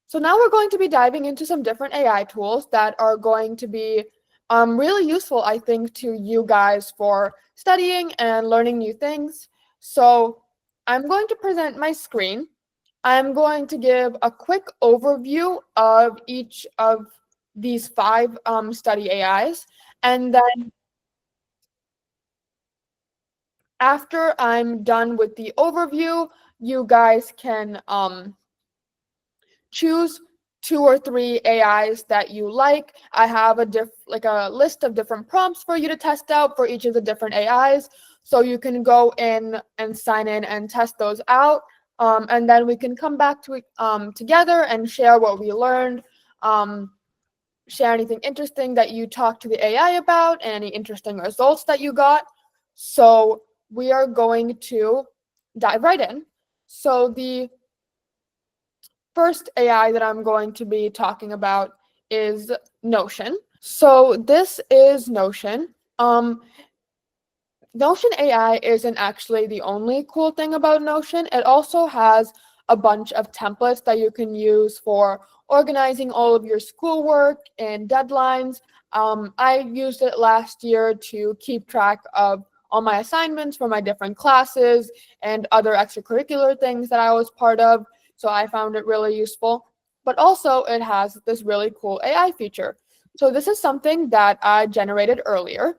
So now we're going to be diving into some different AI tools that are going to be really useful, I think, to you guys for studying and learning new things. So I'm going to present my screen. I'm going to give a quick overview of each of these 5 study AIs. And then after I'm done with the overview, you guys can choose 2 or 3 AIs that you like. I have a list of different prompts for you to test out for each of the different AIs. So you can go in and sign in and test those out. And then we can come back to it together and share what we learned, share anything interesting that you talked to the AI about, and any interesting results that you got. So we are going to dive right in. So the first AI that I'm going to be talking about is Notion. So this is Notion. Notion AI isn't actually the only cool thing about Notion. It also has a bunch of templates that you can use for organizing all of your schoolwork and deadlines. I used it last year to keep track of all my assignments for my different classes and other extracurricular things that I was part of. So I found it really useful. But also it has this really cool AI feature. So this is something that I generated earlier.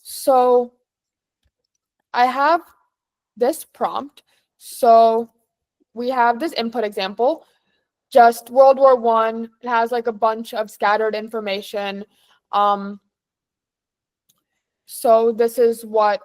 So I have this prompt. So we have this input example, just World War I. It has like a bunch of scattered information. So this is what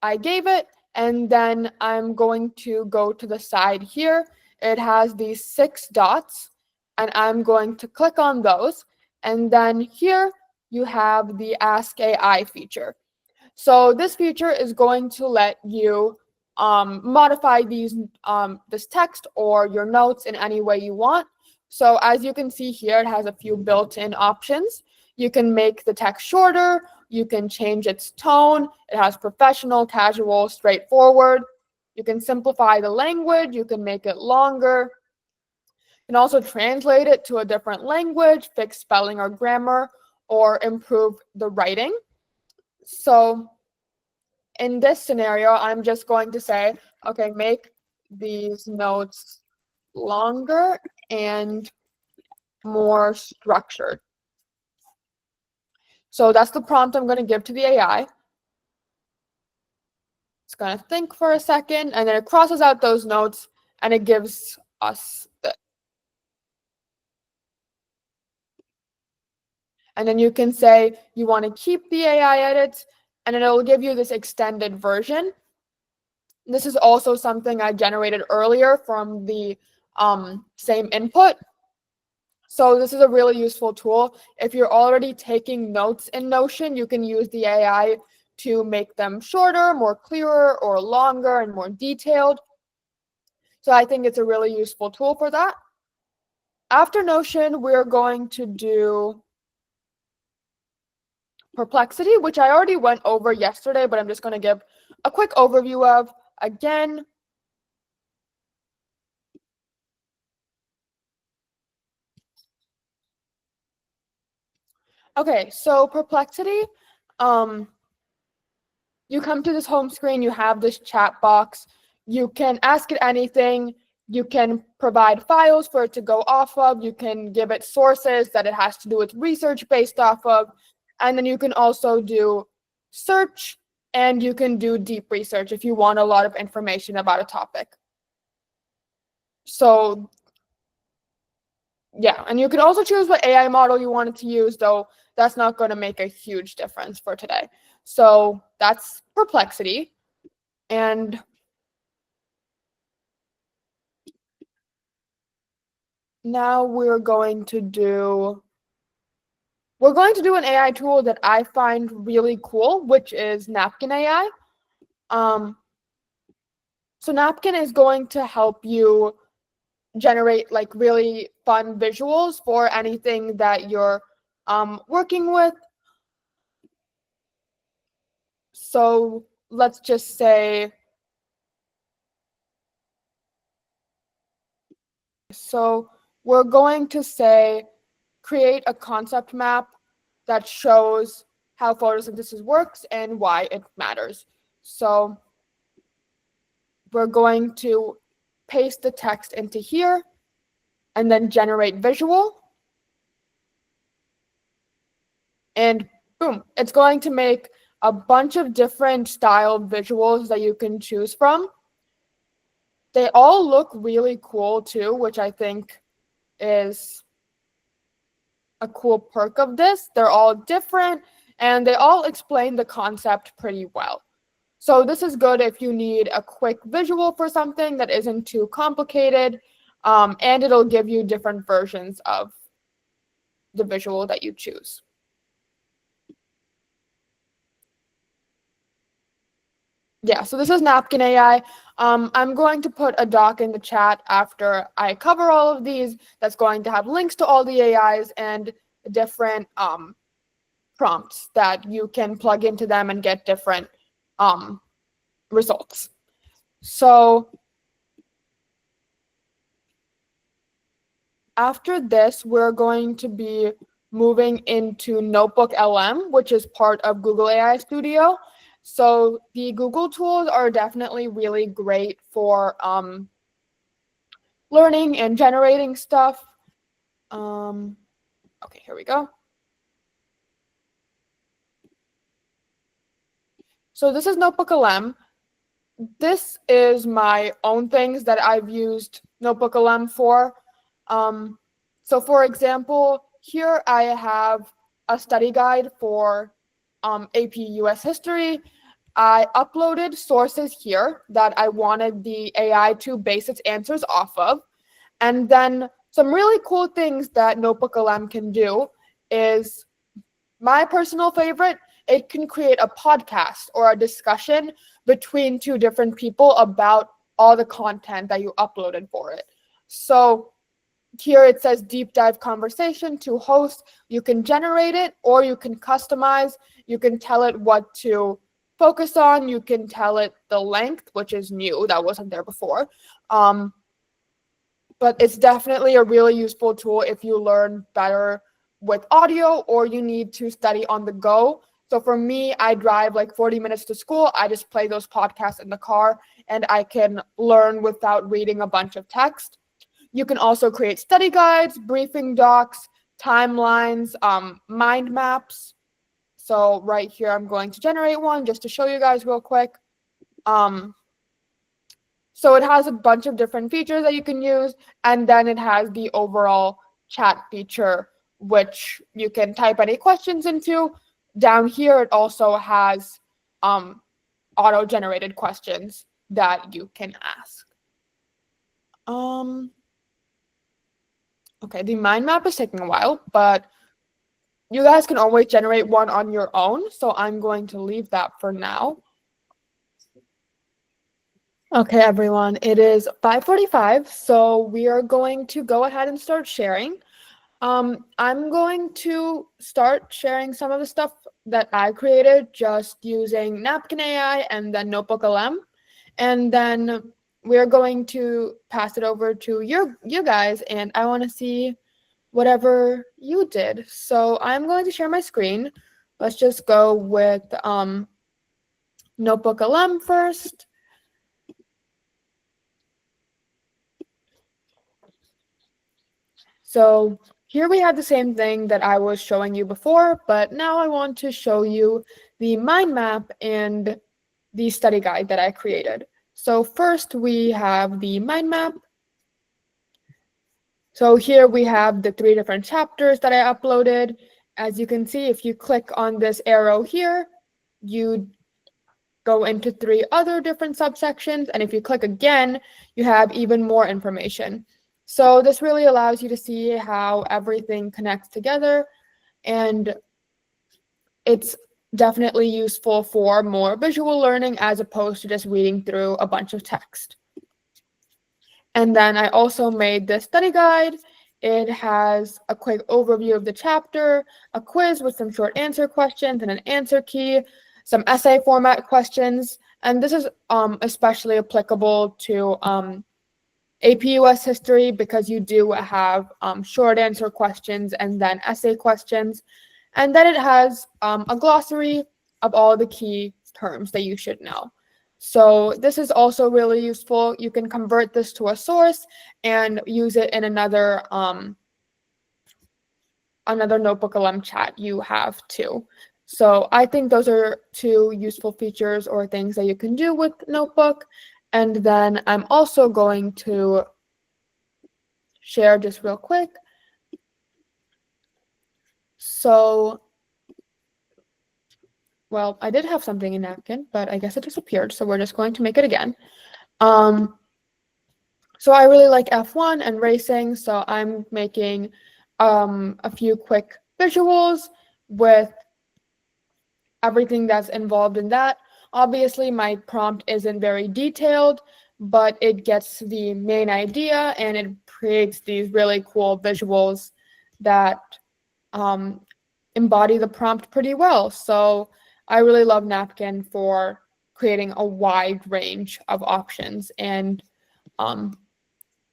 I gave it. And then I'm going to go to the side here. It has these 6 dots, and I'm going to click on those. And then here you have the Ask AI feature. So this feature is going to let you modify this text or your notes in any way you want. So as you can see here, it has a few built-in options. You can make the text shorter. You can change its tone. It has professional, casual, straightforward. You can simplify the language. You can make it longer. You can also translate it to a different language, fix spelling or grammar, or improve the writing. So in this scenario, I'm just going to say, okay, make these notes longer and more structured. So that's the prompt I'm going to give to the AI. It's going to think for a second, and then it crosses out those notes, and it gives us this. And then you can say you want to keep the AI edits, and then it will give you this extended version. This is also something I generated earlier from the same input. So this is a really useful tool. If you're already taking notes in Notion, you can use the AI to make them shorter, more clearer, or longer and more detailed. So I think it's a really useful tool for that. After Notion, we're going to do Perplexity, which I already went over yesterday, but I'm just going to give a quick overview of. Again, okay, so Perplexity, you come to this home screen, you have this chat box. You can ask it anything. You can provide files for it to go off of. You can give it sources that it has to do with research based off of. And then you can also do search, and you can do deep research if you want a lot of information about a topic. So yeah, and you can also choose what AI model you wanted to use, though that's not going to make a huge difference for today. So that's Perplexity. And now we're going to do an AI tool that I find really cool, which is Napkin AI. So Napkin is going to help you generate like really fun visuals for anything that you're working with. So let's just say So we're going to say, create a concept map that shows how photosynthesis works and why it matters. So we're going to paste the text into here and then generate visual. And boom, it's going to make a bunch of different style visuals that you can choose from. They all look really cool too, which I think is a cool perk of this. They're all different and they all explain the concept pretty well. So this is good if you need a quick visual for something that isn't too complicated, and it'll give you different versions of the visual that you choose. Yeah, so this is Napkin AI. I'm going to put a doc in the chat after I cover all of these that's going to have links to all the AIs and different prompts that you can plug into them and get different results. So after this, we're going to be moving into Notebook LM, which is part of Google AI Studio. So the Google tools are definitely really great for learning and generating stuff. Okay, here we go. So this is Notebook LM. This is my own things that I've used Notebook LM for. So for example, here I have a study guide for AP US history. I uploaded sources here that I wanted the AI to base its answers off of. And then some really cool things that Notebook LM can do is, my personal favorite, it can create a podcast or a discussion between two different people about all the content that you uploaded for it. So here it says deep dive conversation to host. You can generate it or you can customize. You can tell it what to focus on. You can tell it the length, which is new. That wasn't there before. But it's definitely a really useful tool if you learn better with audio or you need to study on the go. So for me, I drive like 40 minutes to school. I just play those podcasts in the car and I can learn without reading a bunch of text. You can also create study guides, briefing docs, timelines, mind maps. So right here, I'm going to generate one just to show you guys real quick. So it has a bunch of different features that you can use, and then it has the overall chat feature, which you can type any questions into. Down here, it also has auto-generated questions that you can ask. Okay, the mind map is taking a while, but you guys can always generate one on your own, so I'm going to leave that for now. Okay, everyone, it is 5:45, so we are going to go ahead and start sharing. I'm going to start sharing some of the stuff that I created just using Napkin AI and then Notebook LM, and then we're going to pass it over to you guys, and I want to see whatever you did. So I'm going to share my screen. Let's just go with Notebook LM first. So here we have the same thing that I was showing you before, but now I want to show you the mind map and the study guide that I created. So first we have the mind map. So here we have the 3 different chapters that I uploaded. As you can see, if you click on this arrow here, you go into 3 other different subsections. And if you click again, you have even more information. So this really allows you to see how everything connects together, and it's definitely useful for more visual learning as opposed to just reading through a bunch of text. And then I also made this study guide. It has a quick overview of the chapter, a quiz with some short answer questions and an answer key, some essay format questions, and this is especially applicable to AP US history because you do have short answer questions and then essay questions. And then it has a glossary of all the key terms that you should know. So this is also really useful. You can convert this to a source and use it in another Notebook LM chat you have too. So I think those are two useful features or things that you can do with Notebook. And then I'm also going to share just real quick. So, well, I did have something in Napkin, but I guess it disappeared. So we're just going to make it again. So I really like F1 and racing. So I'm making a few quick visuals with everything that's involved in that. Obviously, my prompt isn't very detailed, but it gets the main idea and it creates these really cool visuals that embody the prompt pretty well. So I really love Napkin for creating a wide range of options and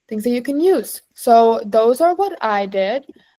things that you can use. So those are what I did.